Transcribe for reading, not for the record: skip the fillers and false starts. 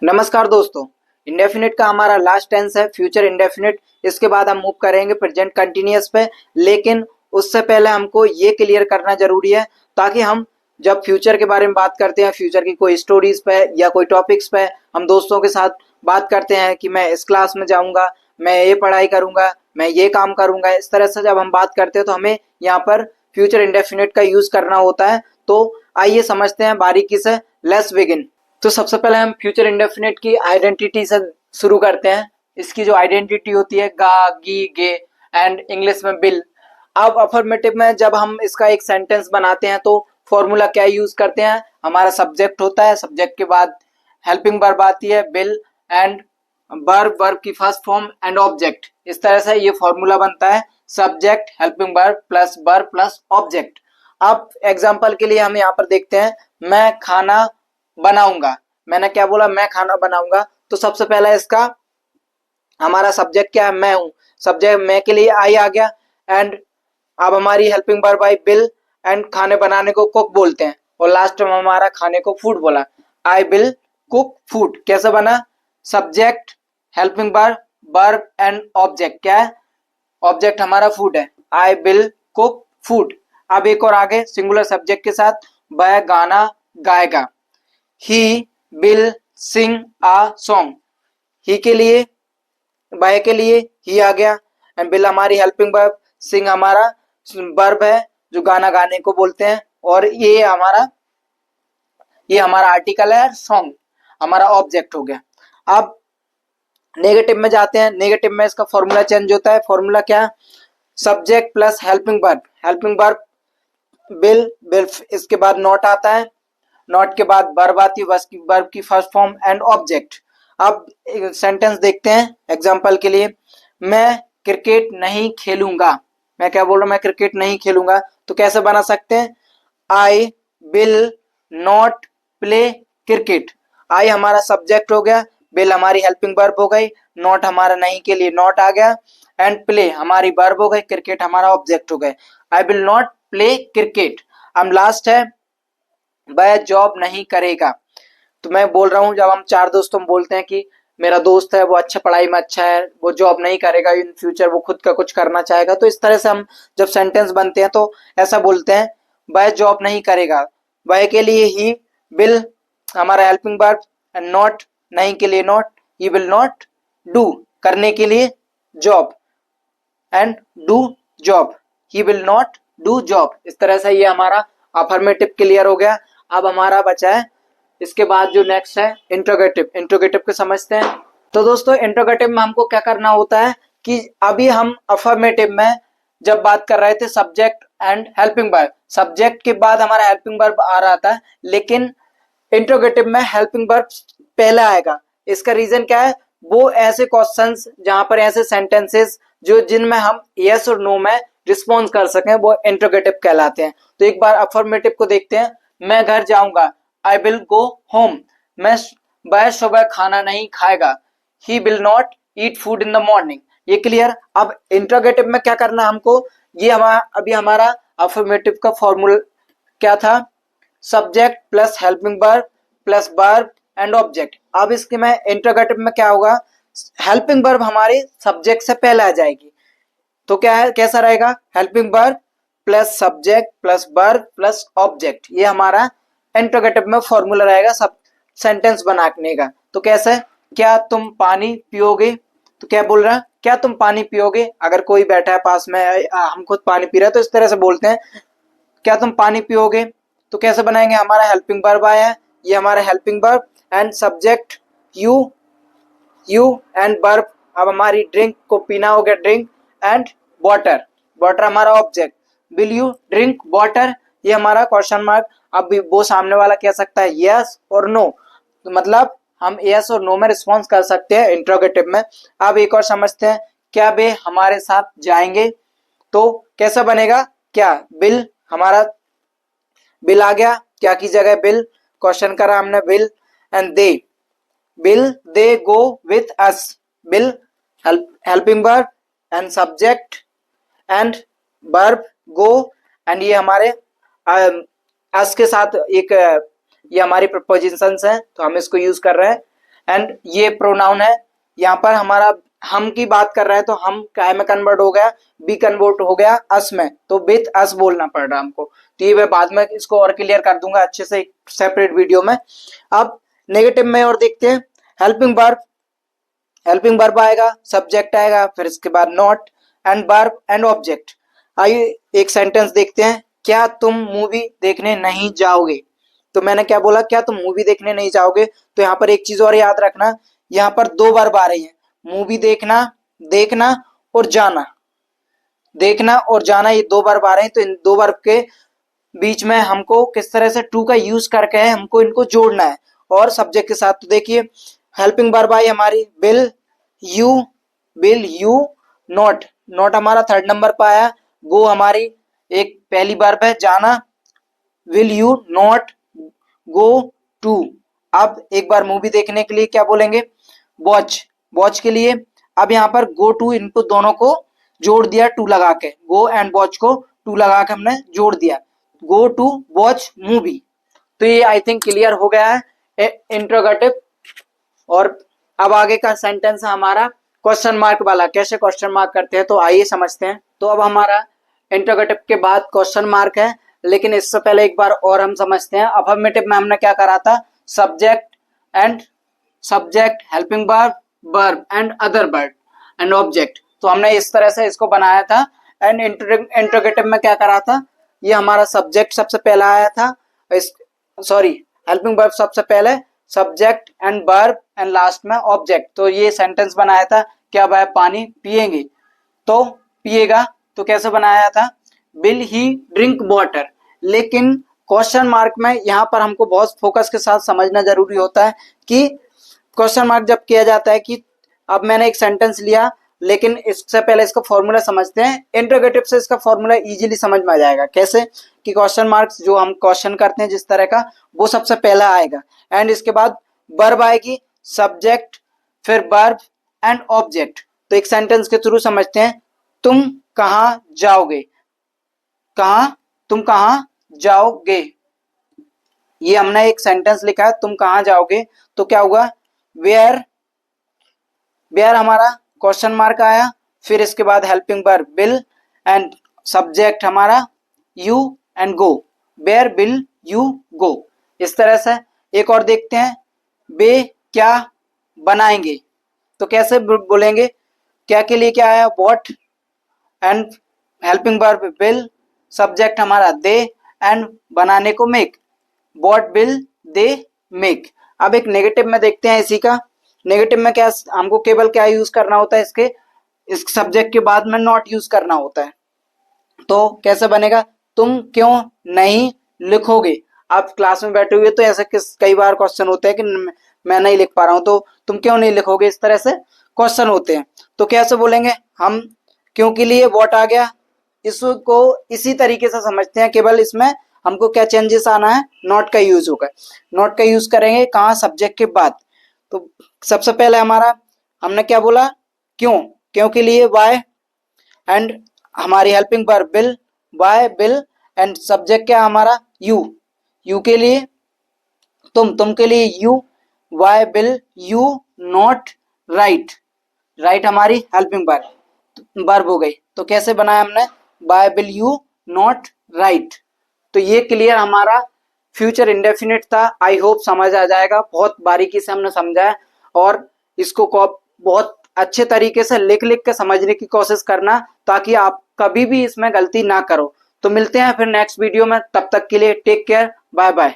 नमस्कार दोस्तों। इंडेफिनिट का हमारा लास्ट टेंस है फ्यूचर इंडेफिनिट। इसके बाद हम मूव करेंगे प्रेजेंट कंटिन्यूअस पे, लेकिन उससे पहले हमको ये क्लियर करना जरूरी है ताकि हम जब फ्यूचर के बारे में बात करते हैं, फ्यूचर की कोई स्टोरीज पे या कोई टॉपिक्स पे हम दोस्तों के साथ बात करते हैं कि मैं इस क्लास में जाऊंगा, मैं ये पढ़ाई करूंगा, मैं ये काम करूंगा, इस तरह से जब हम बात करते हैं तो हमें यहाँ पर फ्यूचर इंडेफिनिट का यूज करना होता है। तो आइए समझते हैं बारीकी से। Let's begin. तो सबसे पहले हम फ्यूचर इंडेफिनिट की आइडेंटिटी से शुरू करते हैं। इसकी जो आइडेंटिटी होती है गा, गी, गे एंड इंग्लिश में बिल। अब अफर्मेटिव में जब हम इसका एक सेंटेंस बनाते हैं तो फॉर्मूला क्या यूज करते हैं, हमारा सब्जेक्ट होता है, सब्जेक्ट के बाद हेल्पिंग वर्ब आती है बिल एंड वर्ब, वर्ब की फर्स्ट फॉर्म एंड ऑब्जेक्ट। इस तरह से ये फॉर्मूला बनता है subject helping verb plus object. अब एग्जांपल के लिए हम यहाँ पर देखते हैं, मैं खाना बनाऊंगा। मैंने क्या बोला, मैं खाना बनाऊंगा। तो सबसे पहला इसका हमारा सब्जेक्ट क्या है, मैं हूं। सब्जेक्ट मैं के लिए आई आ गया एंड अब हमारी helping verb I bill and खाने बनाने को कुक बोलते हैं और लास्ट में हमारा खाने को फूड बोला। आई विल कुक फूड कैसे बना, subject helping verb and object क्या है, ऑब्जेक्ट हमारा फूड है, आई विल कुक फूड। अब एक और आगे सिंगुलर सब्जेक्ट के साथ, वह गाना गाएगा। He will sing a song. ही के लिए, बाय के लिए ही आ गया एंड विल हमारी हेल्पिंग वर्ब, सिंग हमारा वर्ब है जो गाना गाने को बोलते हैं और ये हमारा आर्टिकल है, सॉन्ग हमारा ऑब्जेक्ट हो गया। अब नेगेटिव में जाते हैं। नेगेटिव में इसका फॉर्मूला चेंज होता है। फॉर्मूला क्या, subject plus helping verb bill bill, इसके बाद नॉट आता है, नॉट के बाद वर्ब आती है, वर्ब की फर्स्ट फॉर्म एंड ऑब्जेक्ट। अब सेंटेंस देखते हैं एग्जांपल के लिए, मैं क्रिकेट नहीं खेलूंगा। मैं क्या बोल रहा हूं, मैं क्रिकेट नहीं खेलूंगा। तो कैसे बना सकते हैं, I will not play cricket. I हमारा सब्जेक्ट हो गया, विल हमारी हेल्पिंग वर्ब हो गई, नॉट हमारा नहीं के लिए नॉट आ गया एंड प्ले हमारी वर्ब हो गई, क्रिकेट हमारा ऑब्जेक्ट हो गए। आई विल नॉट प्ले क्रिकेट। अब लास्ट है, वह जॉब नहीं करेगा। तो मैं बोल रहा हूँ, जब हम चार दोस्तों में बोलते हैं कि मेरा दोस्त है वो अच्छा पढ़ाई में अच्छा है, वो जॉब नहीं करेगा इन फ्यूचर, वो खुद का कुछ करना चाहेगा। तो इस तरह से हम जब सेंटेंस बनते हैं तो ऐसा बोलते हैं, वह जॉब नहीं करेगा। वह के लिए ही विल हमारा हेल्पिंग वर्ब एंड नॉट, नहीं के लिए not, he will not do करने के लिए job and do job, he will not do job. इस तरह से ये हमारा अफर्मेटिव क्लियर हो गया। अब हमारा बचा है इसके बाद जो नेक्स्ट है इंट्रोगेटिव। इंट्रोगेटिव को समझते हैं। तो दोस्तों इंट्रोगेटिव में हमको क्या करना होता है कि अभी हम अफर्मेटिव में जब बात कर रहे थे subject and helping verb, subject के बाद हमारा हेल्पिंग वर्ब आ रहा था, लेकिन इंट्रोगेटिव में हेल्पिंग वर्ब पहले आएगा। इसका रीजन क्या है, वो ऐसे क्वेश्चंस जहां पर ऐसे सेंटेंसेस जो जिनमें हम यस और नो में रिस्पॉन्स कर सकें वो इंट्रोगेटिव कहलाते हैं। तो एक बार अफर्मेटिव को देखते हैं, मैं घर जाऊंगा, आई विल गो होम। मैं वह सुबह खाना नहीं खाएगा, he will not eat food in the morning. ये क्लियर। अब इंट्रोगेटिव में क्या करना हमको, ये अभी हमारा अफर्मेटिव का फॉर्मूला क्या था, subject plus helping verb plus verb and object. अब इसके में इंट्रोगेटिव में क्या होगा, हेल्पिंग वर्ब हमारे सब्जेक्ट से पहले आ जाएगी। तो क्या है, कैसा रहेगा, helping verb plus subject plus verb plus object. ये हमारा इंट्रोगेटिव में फॉर्मूला रहेगा सब सेंटेंस बनाने का। तो कैसे, क्या तुम पानी पियोगे। तो क्या बोल रहा है, क्या तुम पानी पियोगे। अगर कोई बैठा है पास में, हम खुद पानी पी रहे हैं तो इस तरह से बोलते हैं, क्या तुम पानी पियोगे। तो कैसे बनाएंगे, हमारा हेल्पिंग वर्ब आया है, ये हमारा helping verb and subject you and verb. अब हमारी ड्रिंक को पीना हो गया, ड्रिंक एंड वाटर, वाटर हमारा object, will you drink water, ये हमारा क्वेश्चन मार्क। अब वो सामने वाला कह सकता है यस और नो, तो मतलब हम यस और नो में रिस्पॉन्स कर सकते हैं इंट्रोगेटिव में। अब एक और समझते हैं, क्या वे हमारे साथ जाएंगे। तो कैसा बनेगा, क्या बिल हमारा बिल आ गया, क्या की जगह बिल, क्वेश्चन करा हमने bill and they, will they go with us. Will helping verb and subject and verb go and ये हमारे अस के साथ एक ये हमारी प्रपोजिशंस हैं तो हम इसको यूज कर रहे हैं एंड ये प्रोनाउन है। यहाँ पर हमारा हम की बात कर रहे हैं तो हम काय में कन्वर्ट हो गया, बी कन्वर्ट हो गया अस में, तो विथ अस बोलना पड़ रहा हमको। तो ये मैं बाद में इसको और क्लियर कर दूंगा अच्छे से सेपरेट वीडियो में। अब नेगेटिव में और देखते हैं। हेल्पिंग वर्ब, हेल्पिंग वर्ब आएगा, सब्जेक्ट आएगा, फिर इसके बाद not and verb and object. आइए एक सेंटेंस देखते हैं। क्या तुम मूवी देखने नहीं जाओगे? तो मैंने क्या बोला, क्या तुम मूवी देखने नहीं जाओगे? तो यहाँ पर एक चीज और याद रखना, यहाँ पर दो वर्ब आ रही है, मूवी देखना, देखना और जाना। देखना और जाना ये दो वर्ब आ रहे हैं, तो इन दो वर्ब के बीच में हमको किस तरह से टू का यूज करके है हमको इनको जोड़ना है और सब्जेक्ट के साथ। तो देखिए हेल्पिंग वर्ब आई हमारी विल यू नॉट, नॉट हमारा थर्ड नंबर पर आया। गो हमारी एक पहली वर्ब है, जाना, will you not go to. अब एक बार मूवी देखने के लिए क्या बोलेंगे, वॉच, वॉच के लिए। अब यहाँ पर गो टू, इनको दोनों को जोड़ दिया टू लगा के, गो एंड वॉच को टू लगा के हमने जोड़ दिया, गो टू वॉच मूवी। तो ये आई थिंक क्लियर हो गया है इंट्रोगेटिव। और अब आगे का सेंटेंस है हमारा क्वेश्चन मार्क वाला। कैसे क्वेश्चन मार्क करते हैं, तो आइए समझते हैं। तो अब हमारा इंट्रोगेटिव के बाद क्वेश्चन मार्क है, लेकिन इससे पहले एक बार और हम समझते हैं। अफर्मेटिव में हमने क्या करा था, subject and subject, helping verb, verb and other verb and object. तो हमने इस तरह से इसको बनाया था। एंड इंट्रोगेटिव में क्या करा था, ये हमारा सब्जेक्ट सबसे पहला आया था, सॉरी हेल्पिंग वर्ब सबसे पहले, subject and verb and last में ऑब्जेक्ट। तो ये सेंटेंस बनाया था, क्या वह पानी पिएंगे, तो पिएगा। तो कैसे बनाया था, विल ही ड्रिंक वाटर। लेकिन क्वेश्चन मार्क में यहाँ पर हमको बहुत फोकस के साथ समझना जरूरी होता है कि क्वेश्चन मार्क जब किया जाता है कि अब मैंने एक सेंटेंस लिया, लेकिन इससे पहले इसका फॉर्मूला समझते हैं। इंट्रोगेटिव से इसका फॉर्मूला इजीली समझ में आ जाएगा। कैसे कि क्वेश्चन मार्क्स जो हम क्वेश्चन करते हैं जिस तरह का, वो सबसे पहला आएगा एंड इसके बाद वर्ब आएगी, सब्जेक्ट, फिर वर्ब एंड ऑब्जेक्ट। तो एक सेंटेंस के थ्रू समझते हैं। तुम कहाँ जाओगे, कहाँ, तुम कहाँ जाओगे, ये हमने एक सेंटेंस लिखा है, तुम कहाँ जाओगे। तो क्या होगा, वेयर, वेयर हमारा क्वेश्चन मार्क आया, फिर इसके बाद helping verb will and subject हमारा you and go, where will you go. इस तरह से एक और देखते हैं, वे क्या बनाएंगे। तो कैसे बोलेंगे, क्या के लिए क्या आया, what and helping verb will, subject हमारा दे एंड बनाने को make, what will they make. अब एक नेगेटिव में देखते हैं इसी का। नेगेटिव में क्या हमको केवल क्या यूज करना होता है, इसके इस सब्जेक्ट के बाद में नॉट यूज करना होता है। तो कैसे बनेगा, तुम क्यों नहीं लिखोगे। आप क्लास में बैठे हुए तो ऐसा कई बार क्वेश्चन होते हैं कि मैं नहीं लिख पा रहा हूं, तो तुम क्यों नहीं लिखोगे, इस तरह से क्वेश्चन होते हैं। तो कैसे बोलेंगे हम, क्यों के लिए व्हाट आ गया, इसको इसी तरीके से समझते हैं, केवल इसमें हमको क्या चेंजेस आना है, नॉट का यूज होगा। नॉट का यूज करेंगे कहाँ, सब्जेक्ट के बाद। तो सबसे पहले हमारा हमने क्या बोला, क्यों, क्यों के लिए वाई एंड हमारी helping verb will, why will and subject क्या हमारा यू, यू के लिए तुम के लिए you, why will you not right, right हमारी हेल्पिंग वर्ब हो गई। तो कैसे बनाया हमने, why will you not right. तो ये क्लियर हमारा फ्यूचर इंडेफिनिट था। आई होप समझ आ जाएगा, बहुत बारीकी से हमने समझा है और इसको बहुत अच्छे तरीके से लिख लिख के समझने की कोशिश करना, ताकि आप कभी भी इसमें गलती ना करो। तो मिलते हैं फिर नेक्स्ट वीडियो में, तब तक के लिए टेक केयर, बाय बाय।